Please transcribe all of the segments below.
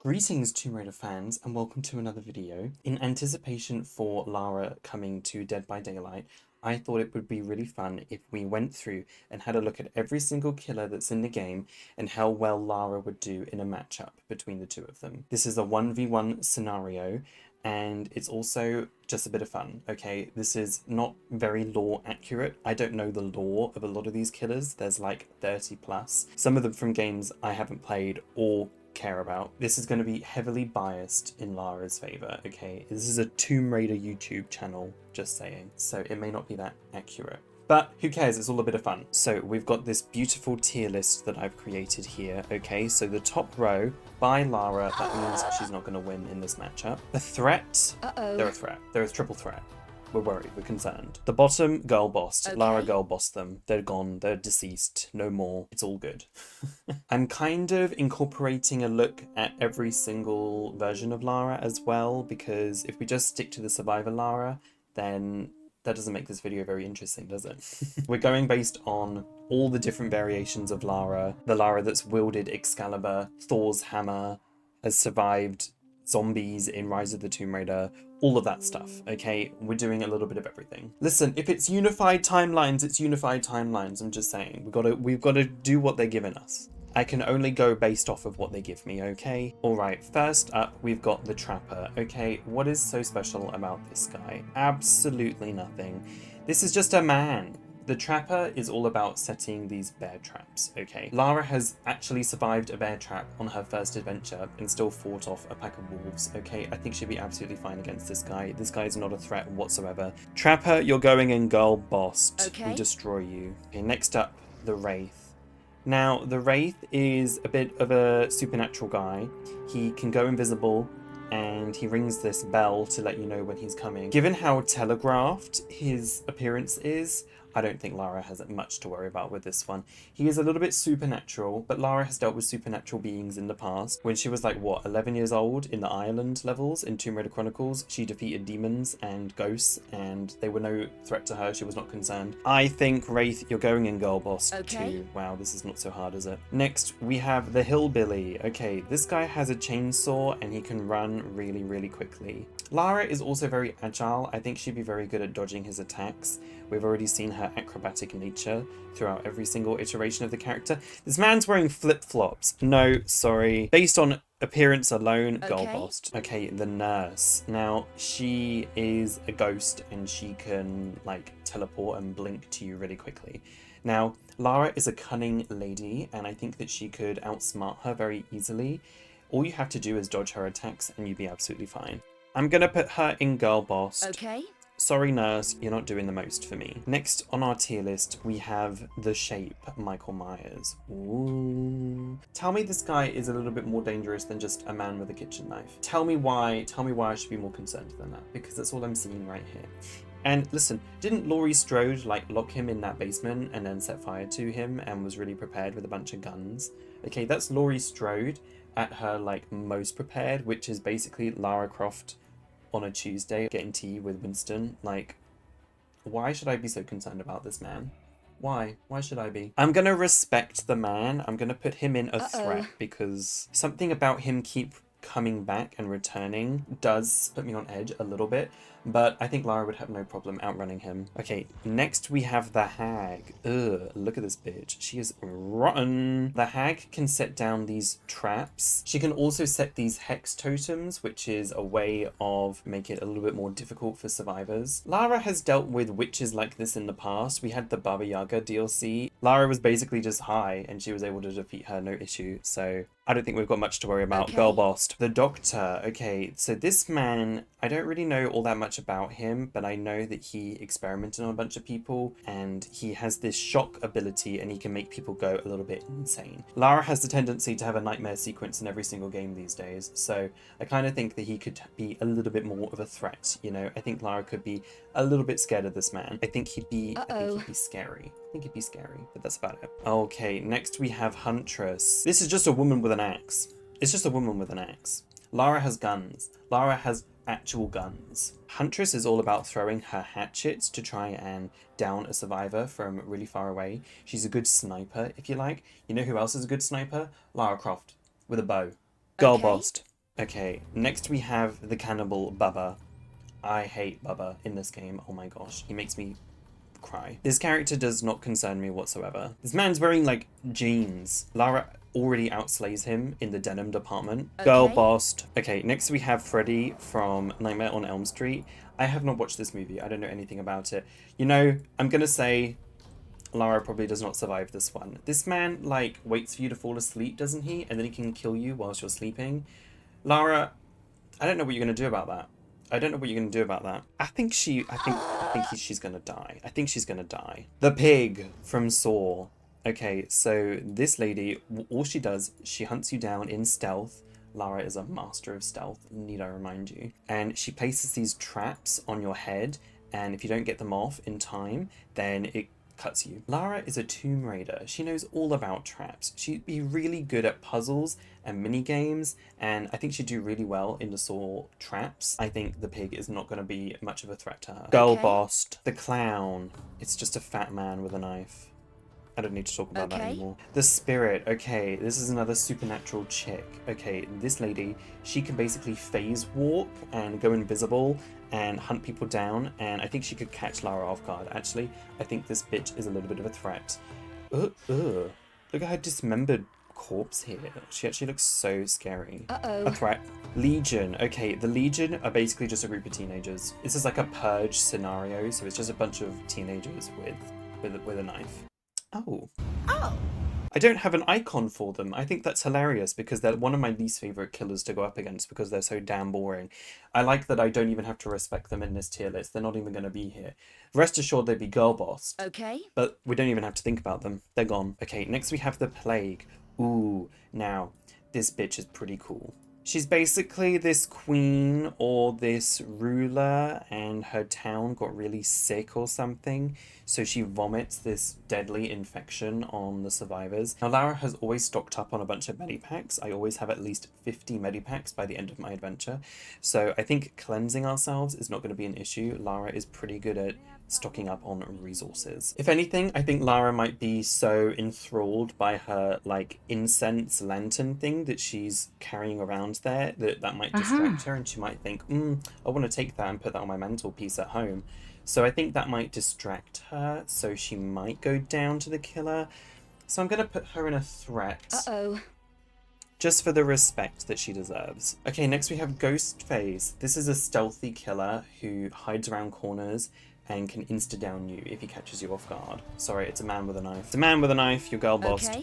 Greetings Tomb Raider fans and welcome to another video. In anticipation for Lara coming to Dead by Daylight, I thought it would be really fun if we went through and had a look at every single killer that's in the game and how well Lara would do in a matchup between the two of them. This is a 1v1 scenario and it's also just a bit of fun, okay? This is not very lore accurate. I don't know the lore of a lot of these killers. There's like 30 plus. Some of them from games I haven't played or care about. This is going to be heavily biased in Lara's favor, okay? This is a Tomb Raider YouTube channel, just saying, so it may not be that accurate. But who cares, it's all a bit of fun. So we've got this beautiful tier list that I've created here, okay? So the top row, by Lara, that means she's not going to win in this matchup. The threat, they're a threat. They're a triple threat. We're worried, we're concerned. The bottom, girl bossed. Okay. Lara girl bossed them. They're gone, they're deceased, no more. It's all good. I'm kind of incorporating a look at every single version of Lara as well, because if we just stick to the survivor Lara, then that doesn't make this video very interesting, does it? We're going based on all the different variations of Lara. The Lara that's wielded Excalibur, Thor's hammer, has survived zombies in Rise of the Tomb Raider, all of that stuff, okay? We're doing a little bit of everything. Listen, if it's unified timelines, it's unified timelines. I'm just saying, we've got to do what they're giving us. I can only go based off of what they give me, okay? All right, first up, we've got the Trapper, okay? What is so special about this guy? Absolutely nothing. This is just a man. The Trapper is all about setting these bear traps, okay? Lara has actually survived a bear trap on her first adventure and still fought off a pack of wolves, okay? I think she'd be absolutely fine against this guy. This guy is not a threat whatsoever. Trapper, you're going in girl bossed. Okay. We destroy you. Okay, next up, the Wraith. Now, the Wraith is a bit of a supernatural guy. He can go invisible, and he rings this bell to let you know when he's coming. Given how telegraphed his appearance is, I don't think Lara has much to worry about with this one. He is a little bit supernatural, but Lara has dealt with supernatural beings in the past. When she was like, what, 11 years old in the Ireland levels in Tomb Raider Chronicles, she defeated demons and ghosts, and they were no threat to her. She was not concerned. I think, Wraith, you're going in girl boss too. Wow, this is not so hard, is it? Next, we have the Hillbilly. Okay, this guy has a chainsaw and he can run really, really quickly. Lara is also very agile. I think she'd be very good at dodging his attacks. We've already seen her acrobatic nature throughout every single iteration of the character. This man's wearing flip-flops. No, sorry. Based on appearance alone, girl bossed. Okay, the Nurse. Now, she is a ghost and she can, like, teleport and blink to you really quickly. Now, Lara is a cunning lady, and I think that she could outsmart her very easily. All you have to do is dodge her attacks and you'd be absolutely fine. I'm gonna put her in girl bossed. Okay. Sorry, Nurse, you're not doing the most for me. Next on our tier list, we have the Shape, Michael Myers. Ooh. Tell me this guy is a little bit more dangerous than just a man with a kitchen knife. Tell me why I should be more concerned than that, because that's all I'm seeing right here. And listen, didn't Laurie Strode like lock him in that basement and then set fire to him and was really prepared with a bunch of guns? Okay, that's Laurie Strode at her like most prepared, which is basically Lara Croft on a Tuesday getting tea with Winston. Like, why should I be so concerned about this man? Why should I be? I'm gonna respect the man. I'm gonna put him in a threat because something about him keep coming back and returning does put me on edge a little bit, but I think Lara would have no problem outrunning him. Okay, next we have the Hag. Ugh, look at this bitch. She is rotten. The Hag can set down these traps. She can also set these hex totems, which is a way of making it a little bit more difficult for survivors. Lara has dealt with witches like this in the past. We had the Baba Yaga DLC. Lara was basically just high and she was able to defeat her no issue, so I don't think we've got much to worry about. Okay. Girl bossed. The Doctor. Okay, so this man, I don't really know all that much about him, but I know that he experimented on a bunch of people and he has this shock ability and he can make people go a little bit insane. Lara has the tendency to have a nightmare sequence in every single game these days, so I kind of think that he could be a little bit more of a threat, you know? I think Lara could be a little bit scared of this man. I think he'd be scary. I think he'd be scary, but that's about it. Okay, next we have Huntress. This is just a woman with an axe. It's just a woman with an axe. Lara has guns. Lara has actual guns. Huntress is all about throwing her hatchets to try and down a survivor from really far away. She's a good sniper, if you like. You know who else is a good sniper? Lara Croft, with a bow. Girl bossed. Okay, next we have the cannibal Bubba. I hate Bubba in this game. Oh my gosh, he makes me cry. This character does not concern me whatsoever. This man's wearing like jeans. Lara already outslays him in the denim department. Okay. Girl bossed. Okay, next we have Freddy from Nightmare on Elm Street. I have not watched this movie. I don't know anything about it. You know, I'm gonna say Lara probably does not survive this one. This man like waits for you to fall asleep, doesn't he? And then he can kill you whilst you're sleeping. Lara, I don't know what you're gonna do about that. I don't know what you're gonna do about that. I think she's gonna die. I think she's gonna die. The pig from Saw. Okay, so this lady, all she does, she hunts you down in stealth. Lara is a master of stealth, need I remind you. And she places these traps on your head, and if you don't get them off in time, then it cuts you. Lara is a Tomb Raider. She knows all about traps. She'd be really good at puzzles and mini games, and I think she'd do really well in the Saw traps. I think the pig is not going to be much of a threat to her. Girl bossed. The clown. It's just a fat man with a knife. I don't need to talk about that anymore. The spirit. Okay, this is another supernatural chick. Okay, this lady, she can basically phase walk and go invisible and hunt people down, and I think she could catch Lara off guard. Actually, I think this bitch is a little bit of a threat. Look at her dismembered corpse here. She actually looks so scary. A threat. Legion. Okay, the Legion are basically just a group of teenagers. This is like a purge scenario, so it's just a bunch of teenagers with a knife. Oh. I don't have an icon for them. I think that's hilarious because they're one of my least favorite killers to go up against because they're so damn boring. I like that I don't even have to respect them in this tier list. They're not even going to be here. Rest assured they'd be girl bossed. Okay. But we don't even have to think about them. They're gone. Okay, next we have the Plague. Ooh, now, this bitch is pretty cool. She's basically this queen or this ruler, and her town got really sick or something, so she vomits this deadly infection on the survivors. Now, Lara has always stocked up on a bunch of medipacks. I always have at least 50 medipacks by the end of my adventure, so I think cleansing ourselves is not going to be an issue. Lara is pretty good at stocking up on resources. If anything, I think Lara might be so enthralled by her like incense lantern thing that she's carrying around there that might distract her, and she might think, I want to take that and put that on my mantelpiece at home. So I think that might distract her, so she might go down to the killer. So I'm gonna put her in a threat. Just for the respect that she deserves. Okay, next we have Ghostface. This is a stealthy killer who hides around corners and can insta-down you if he catches you off guard. Sorry, it's a man with a knife. It's a man with a knife, you're girl bossed.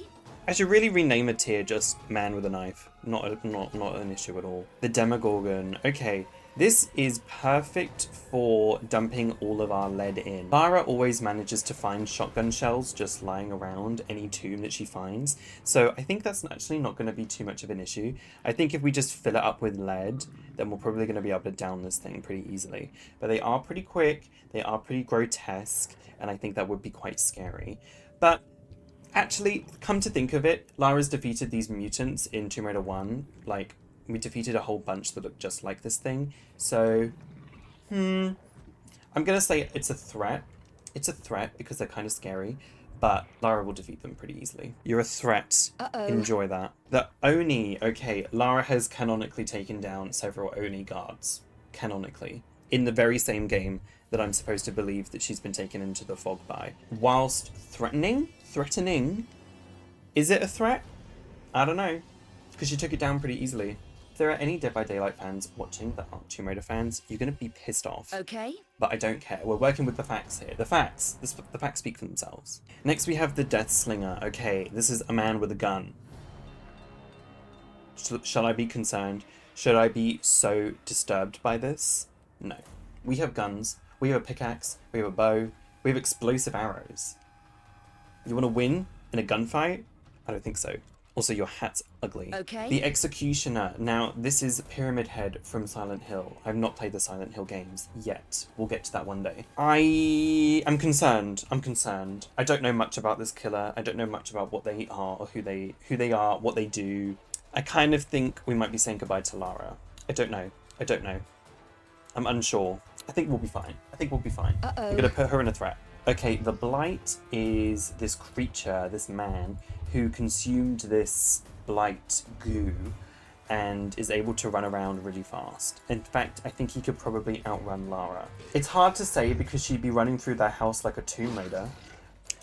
I should really rename a tier just man with a knife. Not an issue at all. The Demogorgon. Okay, this is perfect for dumping all of our lead in. Lara always manages to find shotgun shells just lying around any tomb that she finds. So I think that's actually not going to be too much of an issue. I think if we just fill it up with lead, then we're probably going to be able to down this thing pretty easily. But they are pretty quick, they are pretty grotesque, and I think that would be quite scary. But actually, come to think of it, Lara's defeated these mutants in Tomb Raider 1. Like, we defeated a whole bunch that looked just like this thing. So, I'm going to say it's a threat. It's a threat because they're kind of scary, but Lara will defeat them pretty easily. You're a threat. Enjoy that. The Oni. Okay, Lara has canonically taken down several Oni guards. Canonically. In the very same game that I'm supposed to believe that she's been taken into the fog by. Whilst threatening? Is it a threat? I don't know. Because she took it down pretty easily. If there are any Dead by Daylight fans watching that aren't Tomb Raider fans, you're going to be pissed off. Okay. But I don't care. We're working with the facts here. The facts. The facts speak for themselves. Next we have the Death Slinger. Okay, this is a man with a gun. Shall I be concerned? Should I be so disturbed by this? No. We have guns. We have a pickaxe. We have a bow. We have explosive arrows. You want to win in a gunfight? I don't think so. Also, your hat's ugly. Okay. The Executioner. Now, this is Pyramid Head from Silent Hill. I've not played the Silent Hill games yet. We'll get to that one day. I am concerned. I don't know much about this killer. I don't know much about what they are or who they are, what they do. I kind of think we might be saying goodbye to Lara. I don't know. I'm unsure. I think we'll be fine. I'm going to put her in a threat. Okay, the Blight is this creature, this man, who consumed this blight goo, and is able to run around really fast. In fact, I think he could probably outrun Lara. It's hard to say because she'd be running through their house like a Tomb Raider.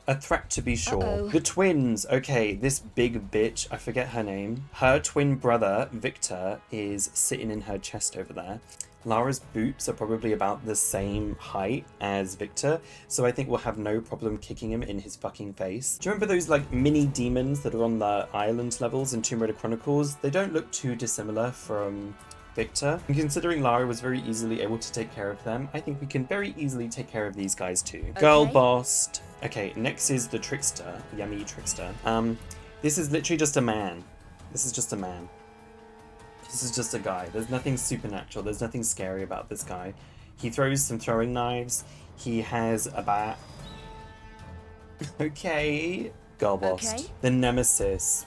A threat to be sure. The twins. Okay, this big bitch, I forget her name. Her twin brother, Victor, is sitting in her chest over there. Lara's boots are probably about the same height as Victor, so I think we'll have no problem kicking him in his fucking face. Do you remember those like mini demons that are on the island levels in Tomb Raider Chronicles? They don't look too dissimilar from Victor. And considering Lara was very easily able to take care of them, I think we can very easily take care of these guys too. Okay. Girl bossed. Okay, next is the trickster, yummy trickster. This is literally just a man. This is just a man. This is just a guy. There's nothing supernatural. There's nothing scary about this guy. He throws some throwing knives. He has a bat. Okay. Girl bossed. Okay. The nemesis.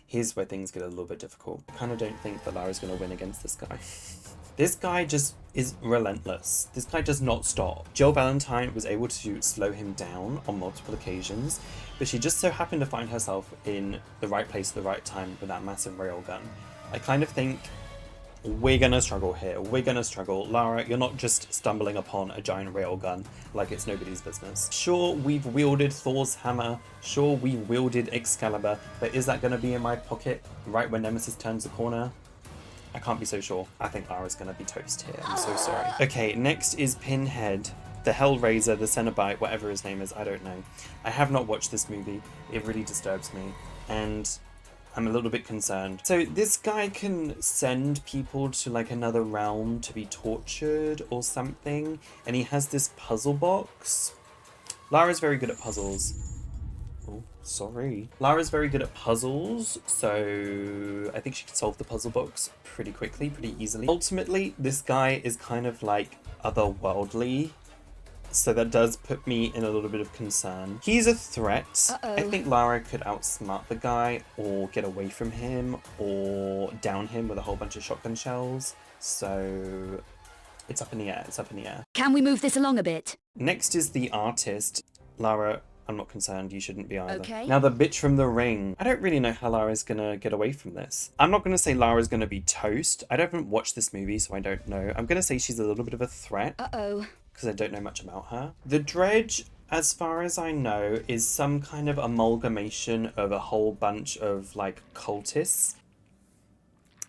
Here's where things get a little bit difficult. I kind of don't think that Lara's going to win against this guy. This guy just is relentless. This guy does not stop. Jill Valentine was able to slow him down on multiple occasions, but she just so happened to find herself in the right place at the right time with that massive railgun. I kind of think we're gonna struggle here. We're gonna struggle. Lara, you're not just stumbling upon a giant railgun like it's nobody's business. Sure, we've wielded Thor's hammer. Sure, we wielded Excalibur, but is that gonna be in my pocket right when Nemesis turns the corner? I can't be so sure. I think Lara's gonna be toast here. I'm so sorry. Okay, next is Pinhead, the Hellraiser, the Cenobite, whatever his name is, I don't know. I have not watched this movie. It really disturbs me, and I'm a little bit concerned. So this guy can send people to like another realm to be tortured or something, and he has this puzzle box. Lara's very good at puzzles. Oh, sorry. Lara's very good at puzzles, so I think she can solve the puzzle box pretty quickly, pretty easily. Ultimately, this guy is kind of like otherworldly, so that does put me in a little bit of concern. He's a threat. I think Lara could outsmart the guy or get away from him or down him with a whole bunch of shotgun shells, so it's up in the air. It's up in the air. Can we move this along a bit? Next is the artist. Lara, I'm not concerned, you shouldn't be either. Okay. Now the bitch from the ring. I don't really know how Lara's gonna get away from this. I'm not gonna say Lara's gonna be toast. I haven't watched this movie, so I don't know. I'm gonna say she's a little bit of a threat. Because I don't know much about her. The Dredge, as far as I know, is some kind of amalgamation of a whole bunch of like cultists.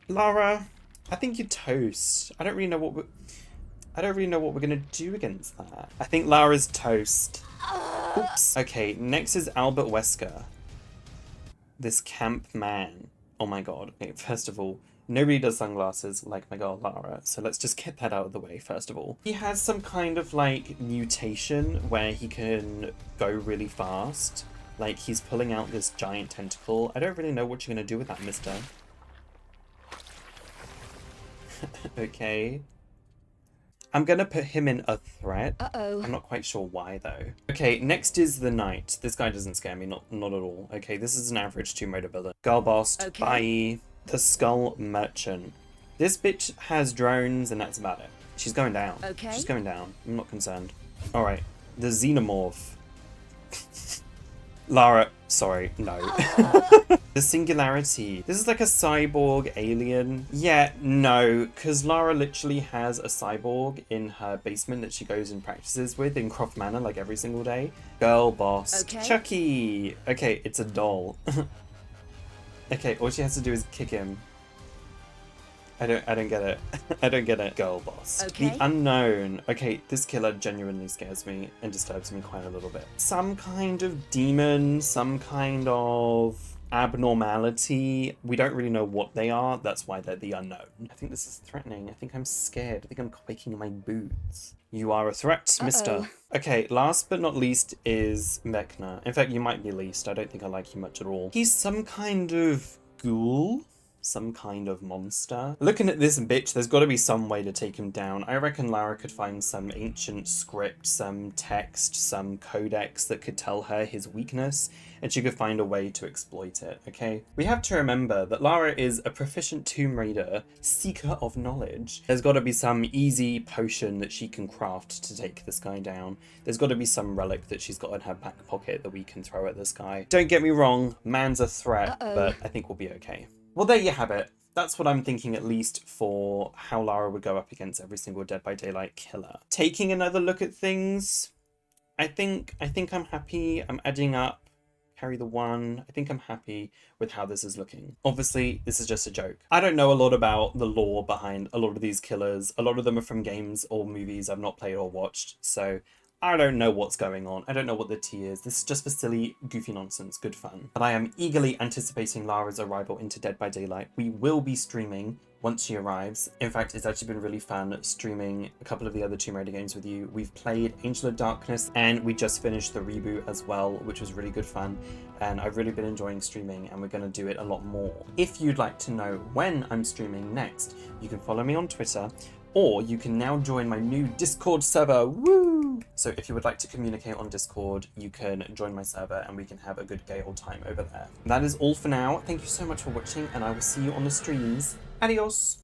Lara, I think you're toast. I don't really know what we're gonna do against that. I think Lara's toast. Oops. Okay, next is Albert Wesker. This camp man. Oh my god. Okay, first of all, nobody does sunglasses like my girl Lara, so let's just get that out of the way first of all. He has some kind of like mutation where he can go really fast. Like he's pulling out this giant tentacle. I don't really know what you're gonna do with that, mister. Okay. I'm gonna put him in a threat. I'm not quite sure why though. Okay, next is the knight. This guy doesn't scare me, not at all. Okay, this is an average Tomb Raider villain. Girl bossed. Okay. Bye. The skull merchant. This bitch has drones and that's about it. She's going down. Okay. She's going down. I'm not concerned. All right, the xenomorph. Lara, sorry, no. The singularity. This is like a cyborg alien. Yeah, no, because Lara literally has a cyborg in her basement that she goes and practices with in Croft Manor like every single day. Girl boss. Okay. Chucky. Okay, it's a doll. Okay, all she has to do is kick him. I don't get it. I don't get it. Girl boss. Okay. The unknown. Okay, this killer genuinely scares me and disturbs me quite a little bit. Some kind of demon, some kind of abnormality. We don't really know what they are. That's why they're the unknown. I think this is threatening. I think I'm scared. I think I'm quaking in my boots. You are a threat, mister. Okay, last but not least is Vecna. In fact, you might be least. I don't think I like you much at all. He's some kind of ghoul. some kind of monster. Looking at this bitch, there's got to be some way to take him down. I reckon Lara could find some ancient script, some text, some codex that could tell her his weakness, and she could find a way to exploit it, okay? We have to remember that Lara is a proficient Tomb Raider, seeker of knowledge. There's got to be some easy potion that she can craft to take this guy down. There's got to be some relic that she's got in her back pocket that we can throw at this guy. Don't get me wrong, man's a threat, but I think we'll be okay. Well, there you have it. That's what I'm thinking, at least for how Lara would go up against every single Dead by Daylight killer. Taking another look at things, I think I'm happy. I'm adding up. Carry the 1. I think I'm happy with how this is looking. Obviously, this is just a joke. I don't know a lot about the lore behind a lot of these killers. A lot of them are from games or movies I've not played or watched, so I don't know what's going on. I don't know what the tea is. This is just for silly, goofy nonsense, good fun. But I am eagerly anticipating Lara's arrival into Dead by Daylight. We will be streaming once she arrives. In fact, it's actually been really fun streaming a couple of the other Tomb Raider games with you. We've played Angel of Darkness, and we just finished the reboot as well, which was really good fun. And I've really been enjoying streaming, and we're going to do it a lot more. If you'd like to know when I'm streaming next, you can follow me on Twitter, or you can now join my new Discord server. Woo! So if you would like to communicate on Discord, you can join my server and we can have a good gay old time over there. That is all for now. Thank you so much for watching, and I will see you on the streams. Adios!